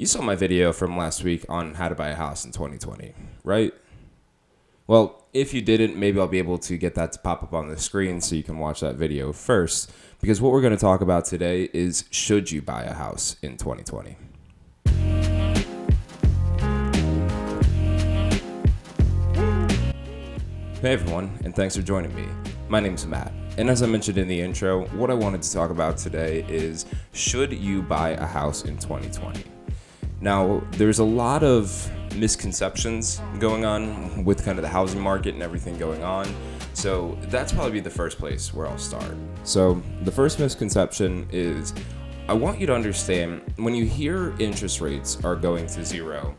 You saw my video from last week on how to buy a house in 2020, right? Well, if you didn't, maybe I'll be able to get that to pop up on the screen so you can watch that video first. Because what we're going to talk about today is, should you buy a house in 2020? Hey everyone, and thanks for joining me. My name's Matt, and as I mentioned in the intro, what I wanted to talk about today is, should you buy a house in 2020? Now, there's a lot of misconceptions going on with kind of the housing market and everything going on, so that's probably the first place where I'll start. So the first misconception is, I want you to understand, when you hear interest rates are going to zero,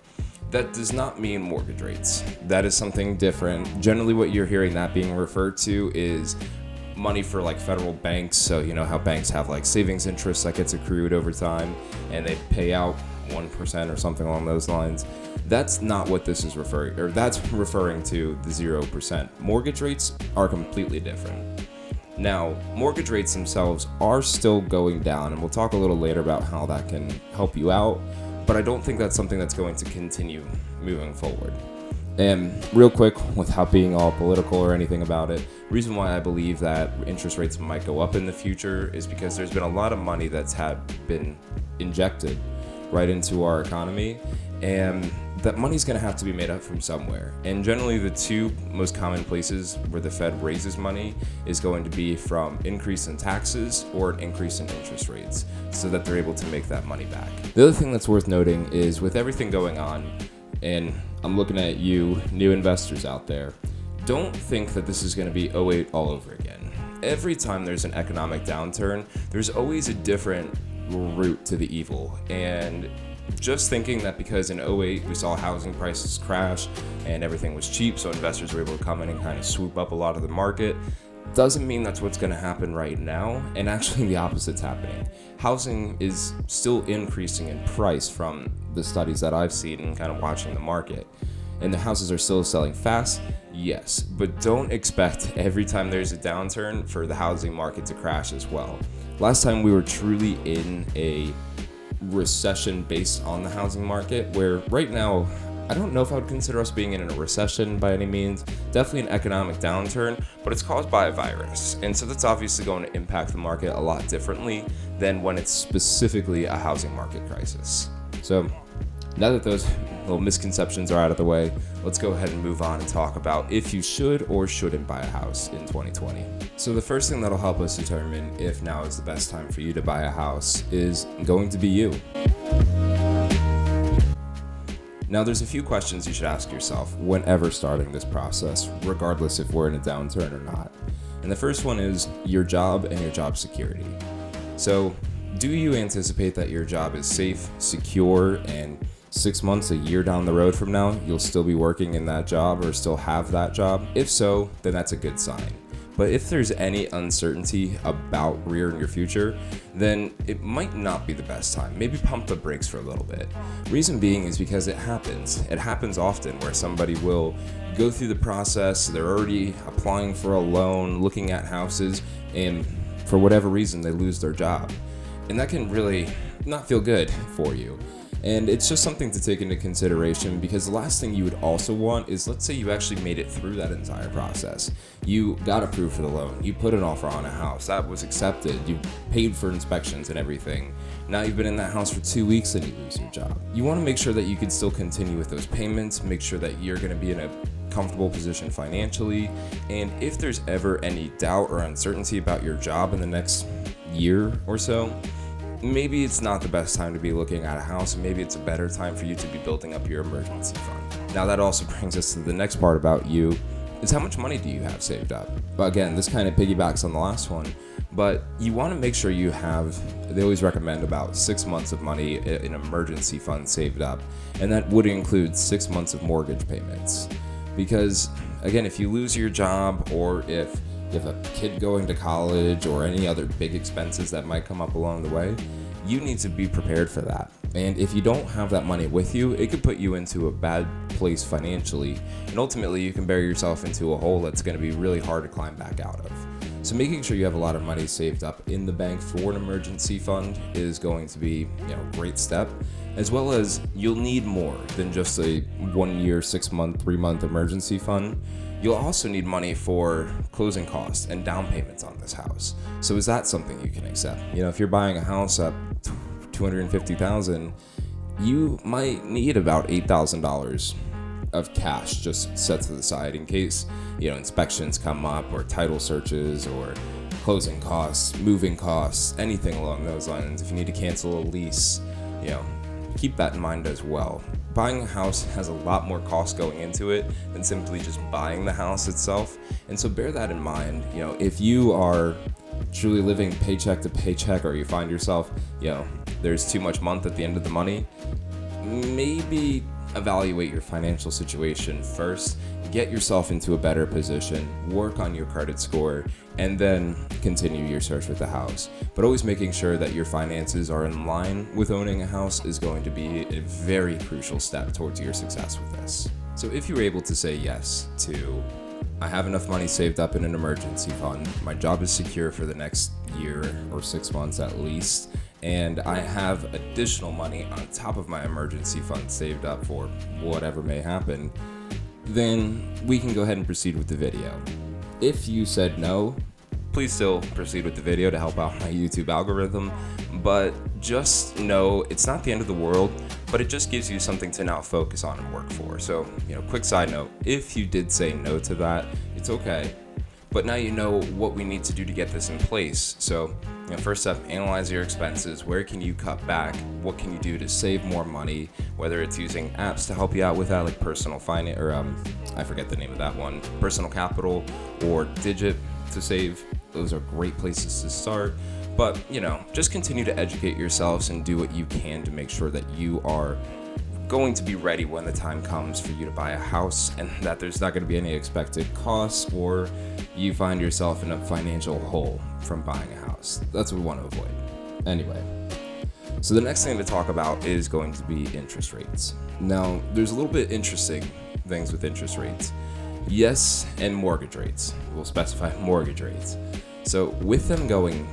that does not mean mortgage rates. That is something different. Generally what you're hearing that being referred to is money for like federal banks. So you know how banks have like savings interest that gets accrued over time and they pay out 1% or something along those lines. That's not what this is referring, or that's referring to the 0%. Mortgage rates are completely different. Now, mortgage rates themselves are still going down, and we'll talk a little later about how that can help you out, but I don't think that's something that's going to continue moving forward. And real quick, without being all political or anything about it, the reason why I believe that interest rates might go up in the future is because there's been a lot of money that's been injected right into our economy, and that money's going to have to be made up from somewhere. And generally the two most common places where the Fed raises money is going to be from increase in taxes or an increase in interest rates, so that they're able to make that money back. The other thing that's worth noting is, with everything going on, and I'm looking at you new investors out there, don't think that this is going to be '08 all over again. Every time there's an economic downturn, there's always a different route to the evil. And just thinking that because in '08 we saw housing prices crash and everything was cheap, so investors were able to come in and kind of swoop up a lot of the market, doesn't mean that's what's going to happen right now. And actually the opposite's happening. Housing is still increasing in price from the studies that I've seen and kind of watching the market. And the houses are still selling fast, yes, but don't expect every time there's a downturn for the housing market to crash as well. Last time we were truly in a recession based on the housing market, where right now, I don't know if I would consider us being in a recession by any means, definitely an economic downturn, but it's caused by a virus. And so that's obviously going to impact the market a lot differently than when it's specifically a housing market crisis. So now that those little misconceptions are out of the way, let's go ahead and move on and talk about if you should or shouldn't buy a house in 2020. So the first thing that'll help us determine if now is the best time for you to buy a house is going to be you. Now, there's a few questions you should ask yourself whenever starting this process, regardless if we're in a downturn or not. And the first one is your job and your job security. So, do you anticipate that your job is safe, secure, and 6 months, a year down the road from now, you'll still be working in that job or still have that job? If so, then that's a good sign. But if there's any uncertainty about your future, then it might not be the best time. Maybe pump the brakes for a little bit. Reason being is because it happens. It happens often where somebody will go through the process, they're already applying for a loan, looking at houses, and for whatever reason, they lose their job. And that can really not feel good for you. And it's just something to take into consideration, because the last thing you would also want is, let's say you actually made it through that entire process. You got approved for the loan, you put an offer on a house, that was accepted, you paid for inspections and everything. Now you've been in that house for 2 weeks and you lose your job. You want to make sure that you can still continue with those payments, make sure that you're going to be in a comfortable position financially, and if there's ever any doubt or uncertainty about your job in the next year or so, maybe it's not the best time to be looking at a house, and maybe it's a better time for you to be building up your emergency fund. Now that also brings us to the next part about you, is how much money do you have saved up? But again, this kind of piggybacks on the last one, but you want to make sure you have, they always recommend about 6 months of money in emergency fund saved up, and that would include 6 months of mortgage payments. Because again, if you lose your job, or if you have a kid going to college, or any other big expenses that might come up along the way, you need to be prepared for that. And if you don't have that money with you, it could put you into a bad place financially, and ultimately you can bury yourself into a hole that's going to be really hard to climb back out of. So making sure you have a lot of money saved up in the bank for an emergency fund is going to be, a great step. as well as you'll need more than just a 1 year, 6-month, 3-month emergency fund. You'll also need money for closing costs and down payments on this house. So is that something you can accept? If you're buying a house at $250,000, you might need about $8,000 of cash just set to the side in case, inspections come up or title searches or closing costs, moving costs, anything along those lines. If you need to cancel a lease, keep that in mind as well. Buying a house has a lot more cost going into it than simply just buying the house itself. And so bear that in mind. If you are truly living paycheck to paycheck, or you find yourself, there's too much month at the end of the money, maybe evaluate your financial situation first, get yourself into a better position, work on your credit score, and then continue your search with the house. But always making sure that your finances are in line with owning a house is going to be a very crucial step towards your success with this. So if you're able to say yes to, I have enough money saved up in an emergency fund, my job is secure for the next year or 6 months at least, and I have additional money on top of my emergency fund saved up for whatever may happen, then we can go ahead and proceed with the video. If you said no, please still proceed with the video to help out my YouTube algorithm, but just know it's not the end of the world, but it just gives you something to now focus on and work for. So, quick side note, if you did say no to that, it's okay. But now you know what we need to do to get this in place. So, first step, analyze your expenses. Where can you cut back? What can you do to save more money? Whether it's using apps to help you out with that, like Personal Finance, or I forget the name of that one, Personal Capital or Digit to save. Those are great places to start. But, just continue to educate yourselves and do what you can to make sure that you are going to be ready when the time comes for you to buy a house, and that there's not going to be any expected costs or you find yourself in a financial hole from buying a house. That's what we want to avoid. Anyway, so the next thing to talk about is going to be interest rates. Now, there's a little bit interesting things with interest rates. Yes, and mortgage rates. We'll specify mortgage rates. So with them going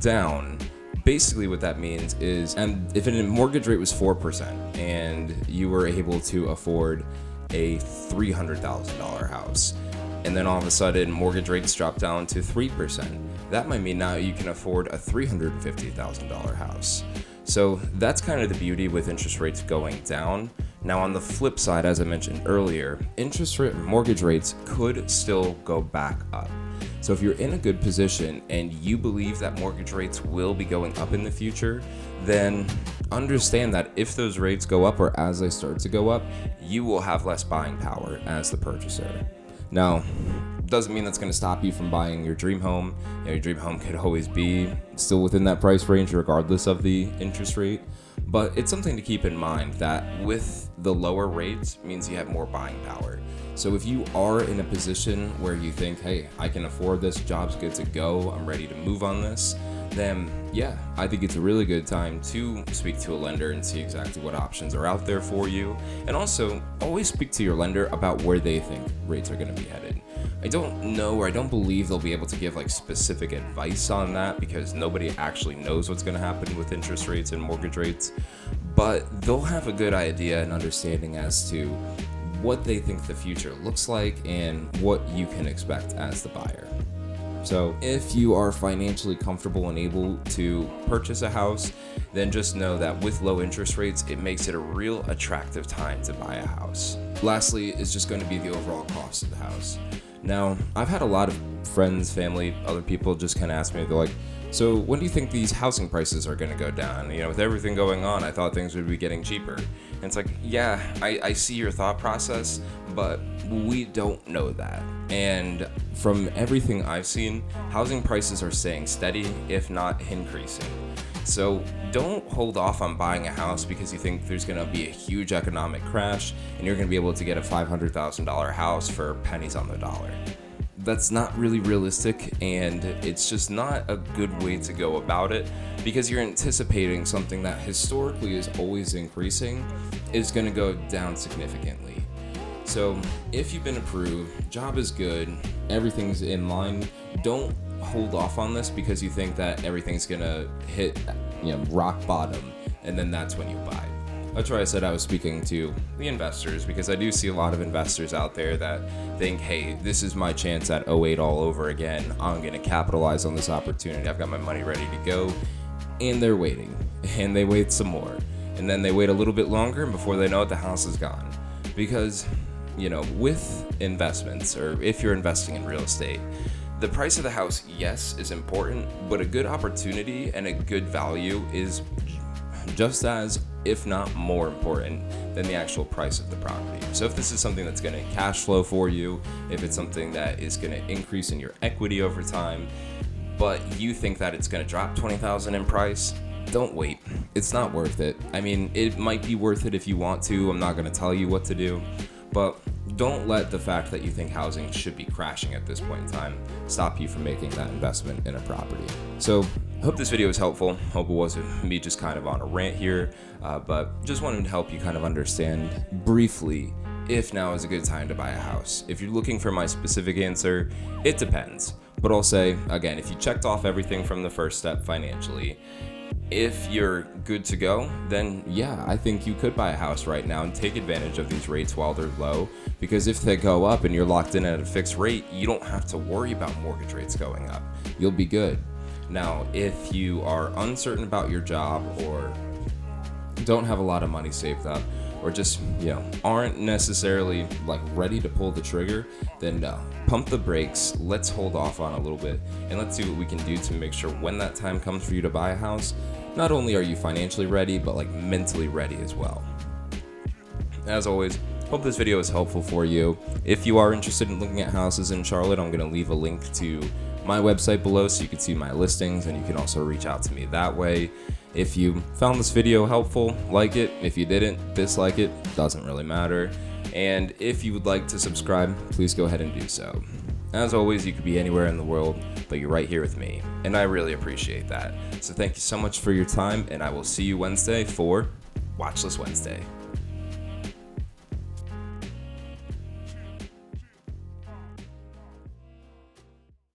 down, basically what that means is, and if a mortgage rate was 4% and you were able to afford a $300,000 house, and then all of a sudden mortgage rates drop down to 3%, that might mean now you can afford a $350,000 house. So that's kind of the beauty with interest rates going down. Now on the flip side, as I mentioned earlier, mortgage rates could still go back up. So if you're in a good position and you believe that mortgage rates will be going up in the future, then understand that if those rates go up or as they start to go up, you will have less buying power as the purchaser. Now, doesn't mean that's going to stop you from buying your dream home. Your dream home could always be still within that price range regardless of the interest rate. But it's something to keep in mind that with the lower rates means you have more buying power. So if you are in a position where you think, hey, I can afford this, job's good to go, I'm ready to move on this, then yeah, I think it's a really good time to speak to a lender and see exactly what options are out there for you. And also, always speak to your lender about where they think rates are going to be headed. I don't know, or I don't believe they'll be able to give specific advice on that because nobody actually knows what's going to happen with interest rates and mortgage rates. But they'll have a good idea and understanding as to what they think the future looks like and what you can expect as the buyer. So if you are financially comfortable and able to purchase a house, then just know that with low interest rates, it makes it a real attractive time to buy a house. Lastly is just going to be the overall cost of the house. Now, I've had a lot of friends, family, other people just kind of ask me, they're like, so when do you think these housing prices are going to go down? With everything going on, I thought things would be getting cheaper. And it's like, yeah, I see your thought process, but we don't know that. And from everything I've seen, housing prices are staying steady, if not increasing. So don't hold off on buying a house because you think there's going to be a huge economic crash and you're going to be able to get a $500,000 house for pennies on the dollar. That's not really realistic, and it's just not a good way to go about it because you're anticipating something that historically is always increasing is going to go down significantly. So if you've been approved, job is good, everything's in line, don't hold off on this because you think that everything's going to hit rock bottom and then that's when you buy. That's why I said I was speaking to the investors, because I do see a lot of investors out there that think, hey, this is my chance at '08 all over again. I'm going to capitalize on this opportunity. I've got my money ready to go. And they're waiting. And they wait some more. And then they wait a little bit longer, and before they know it, the house is gone. Because, with investments, or if you're investing in real estate, the price of the house, yes, is important, but a good opportunity and a good value is just as, if not more important than the actual price of the property. So if this is something that's going to cash flow for you, if it's something that is going to increase in your equity over time, but you think that it's going to drop $20,000 in price, don't wait. It's not worth it. I mean, it might be worth it if you want to. I'm not going to tell you what to do, but don't let the fact that you think housing should be crashing at this point in time stop you from making that investment in a property. So I hope this video was helpful. Hope it wasn't me just kind of on a rant here, but just wanted to help you kind of understand briefly if now is a good time to buy a house. If you're looking for my specific answer, it depends. But I'll say, again, if you checked off everything from the first step financially, if you're good to go, then yeah, I think you could buy a house right now and take advantage of these rates while they're low, because if they go up and you're locked in at a fixed rate, you don't have to worry about mortgage rates going up. You'll be good. Now, if you are uncertain about your job, or don't have a lot of money saved up, or just, aren't necessarily ready to pull the trigger, then no, pump the brakes. Let's hold off on a little bit, and let's see what we can do to make sure when that time comes for you to buy a house, not only are you financially ready, but mentally ready as well. As always, hope this video is helpful for you. If you are interested in looking at houses in Charlotte, I'm going to leave a link to my website below so you can see my listings, and you can also reach out to me that way. If you found this video helpful, like it. If you didn't, dislike it. Doesn't really matter. And if you would like to subscribe, please go ahead and do so. As always, you could be anywhere in the world, but you're right here with me, and I really appreciate that. So thank you so much for your time, and I will see you Wednesday for Watchlist Wednesday.